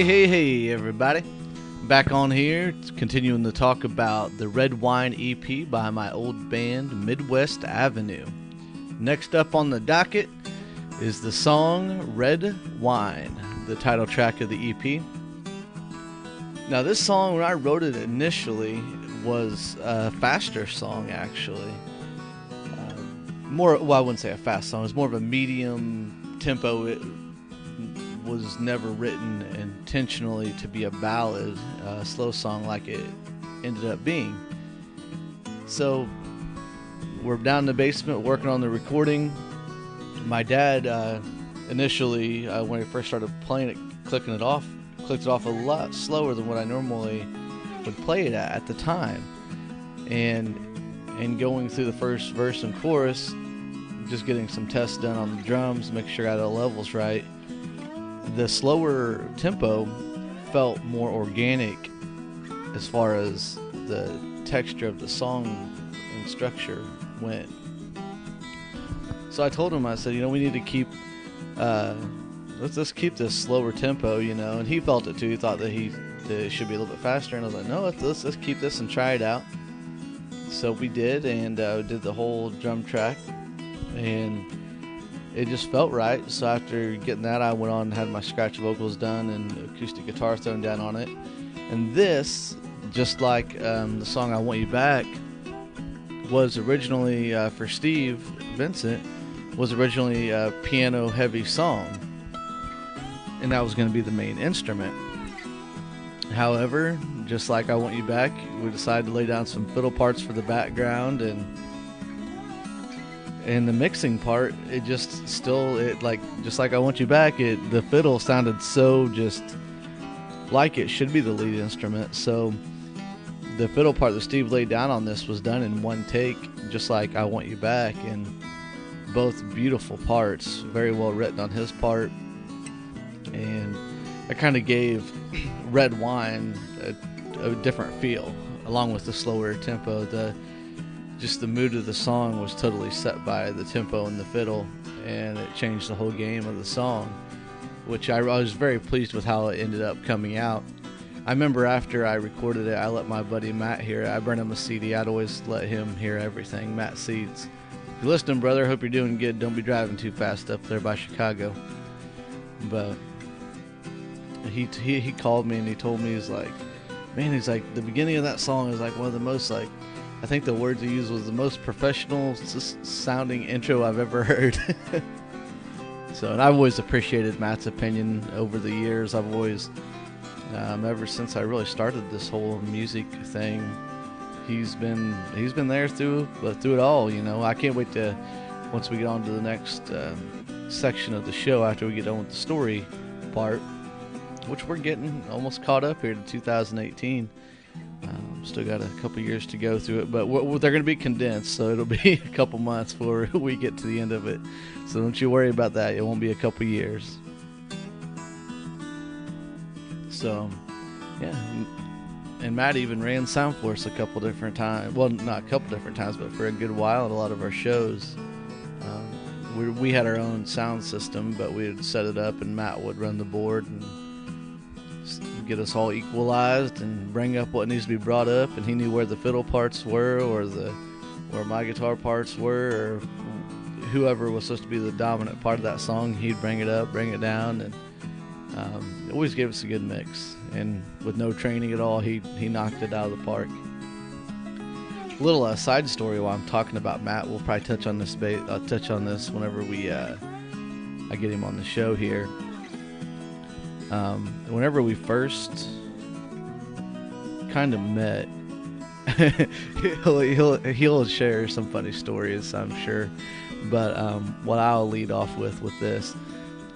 Hey, everybody. Back on here, continuing to talk about the Red Wine EP by my old band, Midwest Avenue. Next up on the docket is the song Red Wine, the title track of the EP. Now, this song, when I wrote it initially, was a faster song, actually. I wouldn't say a fast song. It was more of a medium tempo. It was never written intentionally to be a ballad, a slow song like it ended up being. So we're down in the basement working on the recording. My dad initially, when he first started playing it, clicked it off a lot slower than what I normally would play it at the time. And going through the first verse and chorus, just getting some tests done on the drums, make sure I got the levels right. The slower tempo felt more organic as far as the texture of the song and structure went. So I told him, I said, we need to keep, let's keep this slower tempo, and he felt it too. He thought that it should be a little bit faster, and I was like, no, let's keep this and try it out. So we did, and did the whole drum track, and it just felt right. So after getting that, I went on and had my scratch vocals done and acoustic guitar thrown down on it. And this, just like the song I Want You Back, was originally, for Steve Vincent, was originally a piano-heavy song. And that was going to be the main instrument. However, just like I Want You Back, we decided to lay down some fiddle parts for the background, and the mixing part, just like I Want You Back, the fiddle sounded so just like it should be the lead instrument. So the fiddle part that Steve laid down on this was done in one take, just like I Want You Back, and both beautiful parts, very well written on his part. And I kind of gave Red Wine a different feel, along with the slower tempo. Just the mood of the song was totally set by the tempo and the fiddle, and it changed the whole game of the song, which I was very pleased with how it ended up coming out. I remember after I recorded it, I let my buddy Matt hear it. I burned him a CD. I'd always let him hear everything. Matt Seeds. If you're listening, brother, hope you're doing good. Don't be driving too fast up there by Chicago. But he called me and he told me, he's like, the beginning of that song is like one of the most, I think the words he used was the most professional sounding intro I've ever heard. So, and I've always appreciated Matt's opinion over the years. I've always, ever since I really started this whole music thing, he's been there through it all. I can't wait to, once we get on to the next section of the show, after we get done with the story part, which we're getting almost caught up here to 2018. Still got a couple years to go through it, but they're going to be condensed, so it'll be a couple months before we get to the end of it. So don't you worry about that. It won't be a couple years. So, yeah. And Matt even ran sound for us a couple different times. Well, not a couple different times, but for a good while at a lot of our shows. We had our own sound system, but we would set it up, and Matt would run the board and get us all equalized and bring up what needs to be brought up, and he knew where the fiddle parts were, or where my guitar parts were, or whoever was supposed to be the dominant part of that song. He'd bring it up, bring it down, and it always gave us a good mix. And with no training at all, he knocked it out of the park. Little side story while I'm talking about Matt, we'll probably touch on this whenever I get him on the show here. Whenever we first kind of met, he'll share some funny stories, I'm sure. But what I'll lead off with this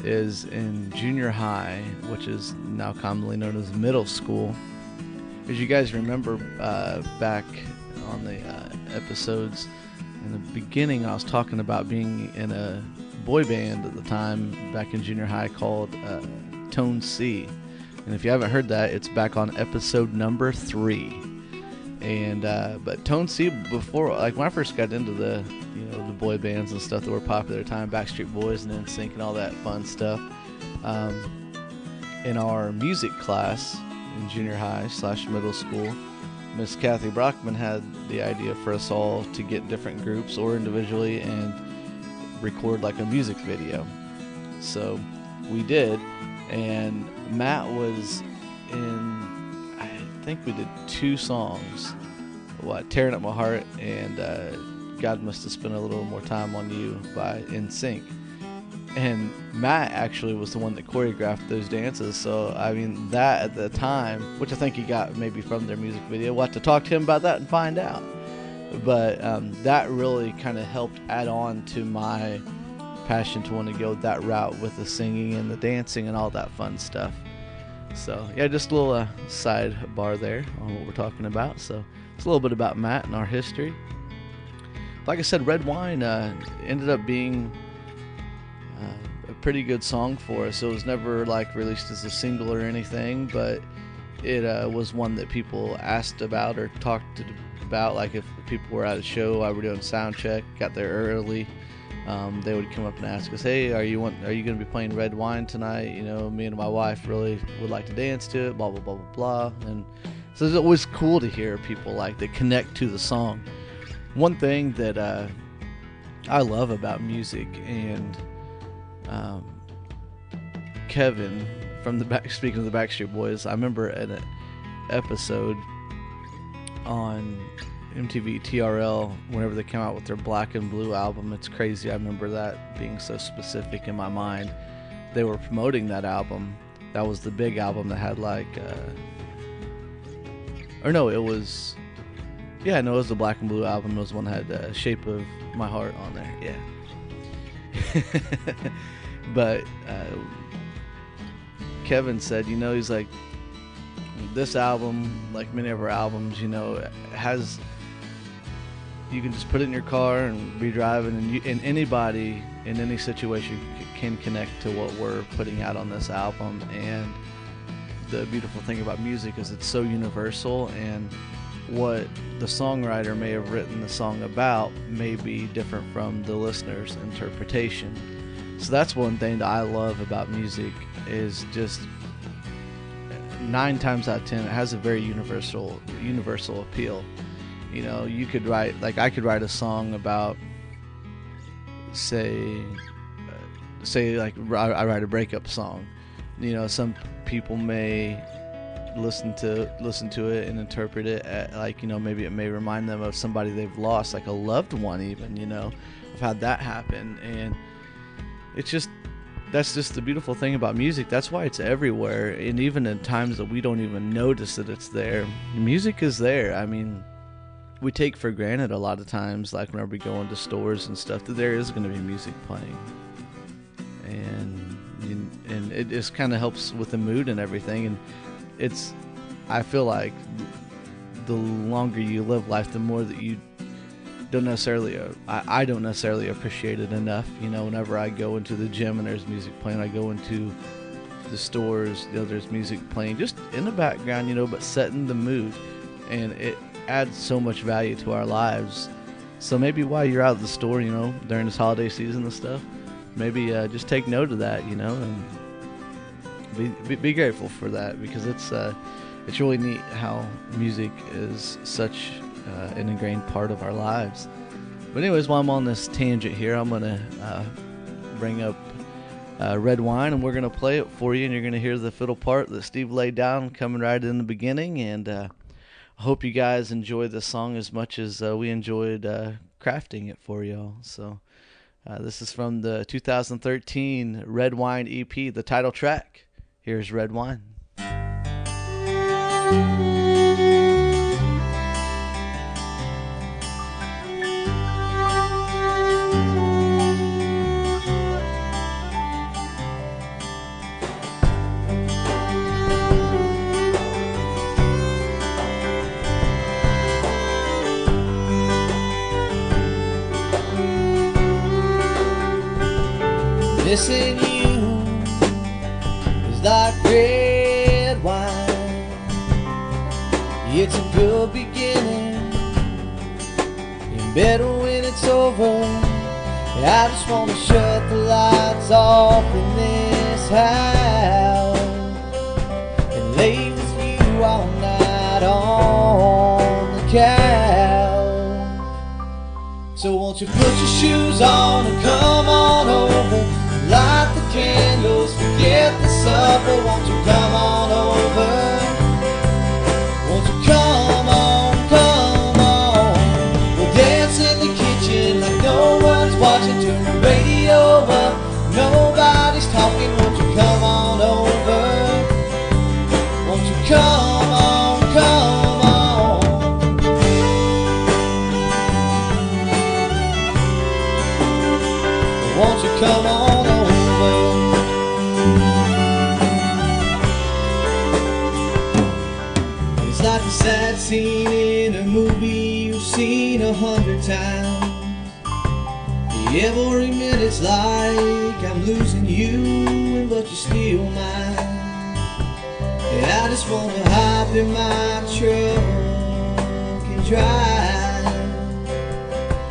is in junior high, which is now commonly known as middle school. As you guys remember, back on the episodes in the beginning, I was talking about being in a boy band at the time back in junior high called Tone C. And if you haven't heard that, it's back on episode number 3. And but Tone C, before, like when I first got into the the boy bands and stuff that were popular at the time, Backstreet Boys and NSYNC and all that fun stuff, in our music class in junior high / middle school, Miss Kathy Brockman had the idea for us all to get different groups or individually and record like a music video. So we did, and Matt was in, I think we did 2 songs, Tearing Up My Heart and God Must Have Spent a Little More Time on You by NSYNC. And Matt actually was the one that choreographed those dances. So, I mean, that at the time, which I think he got maybe from their music video, we'll have to talk to him about that and find out. But that really kind of helped add on to my passion to want to go that route with the singing and the dancing and all that fun stuff. So, yeah, just a little sidebar there on what we're talking about. So, it's a little bit about Matt and our history. Like I said, Red Wine ended up being a pretty good song for us. It was never like released as a single or anything, but it was one that people asked about or talked about. Like if people were at a show, I were doing sound check, got there early, they would come up and ask us, "Hey, are you going to be playing Red Wine tonight? You know, me and my wife really would like to dance to it." Blah blah blah blah blah. And so it's always cool to hear people like that connect to the song. One thing that I love about music, and Kevin from speaking of the Backstreet Boys, I remember an episode on MTV TRL whenever they came out with their Black and Blue album. It's crazy. I remember that being so specific in my mind. They were promoting that album. That was the big album that had like it was the Black and Blue album. It was one that had Shape of My Heart on there. Yeah. But Kevin said, he's like, this album, like many of our albums, has, you can just put it in your car and be driving, and anybody in any situation can connect to what we're putting out on this album. And the beautiful thing about music is it's so universal, and what the songwriter may have written the song about may be different from the listener's interpretation. So that's one thing that I love about music, is just 9 times out of 10 it has a very universal appeal. You could write, like I could write a song about say like I write a breakup song. Some people may listen to it and interpret it like, maybe it may remind them of somebody they've lost, like a loved one even. I've had that happen, and that's just the beautiful thing about music. That's why it's everywhere, and even in times that we don't even notice that it's there, music is there. I mean, we take for granted a lot of times, like whenever we go into stores and stuff, that there is going to be music playing, and it just kind of helps with the mood and everything. And I feel like the longer you live life, the more that you don't necessarily, I don't necessarily appreciate it enough. Whenever I go into the gym and there's music playing, I go into the stores, there's music playing just in the background, but setting the mood, and it adds so much value to our lives. So maybe while you're out at the store, during this holiday season and stuff, maybe just take note of that, and be grateful for that, because it's really neat how music is such an ingrained part of our lives. But anyways, while I'm on this tangent here, I'm going to bring up Red Wine, and we're going to play it for you, and you're going to hear the fiddle part that Steve laid down coming right in the beginning. And I hope you guys enjoy this song as much as we enjoyed crafting it for y'all. So this is from the 2013 Red Wine EP, the title track. Here's Red Wine. Missing you is like red wine. It's a good beginning and better when it's over. I just wanna shut the lights off in this house won't you put your shoes on and come on over? Light the candles, forget the supper. Won't you come on over? Won't you come on, come on? We'll dance in the kitchen like no one's watching. Turn the radio up, nobody's talking. Won't you come on over? Won't you come on, come on? Won't you come on over? It's like a sad scene in a movie you've seen 100 times. Every minute's like I'm losing you, but you're still mine. And I just wanna hop in my truck and drive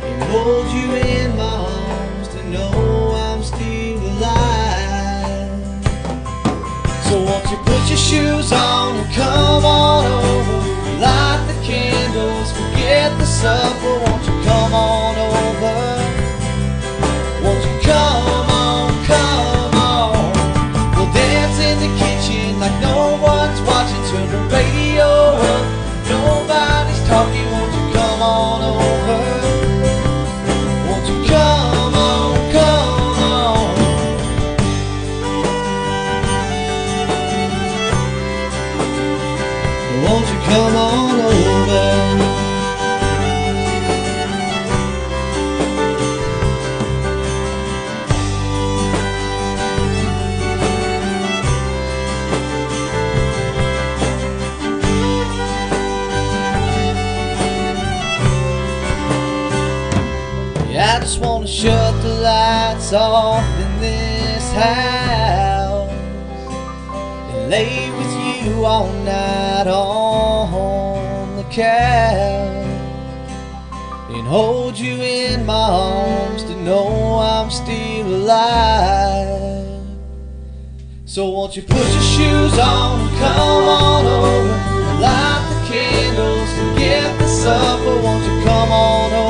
and hold you in my arms to know I'm still alive. So won't you put your shoes on and come on over? Light the candles, forget the supper. Won't you come on over? Won't you come on, come on? We'll dance in the kitchen like no one's watching. Turn the radio up, nobody's talking. Won't you come on over? Won't you come on, come on? Won't you come on over? I just wanna shut the lights off in this house and lay with you all night on the couch and hold you in my arms to know I'm still alive. So won't you put your shoes on and come on over? Light the candles, forget the supper. Won't you come on over?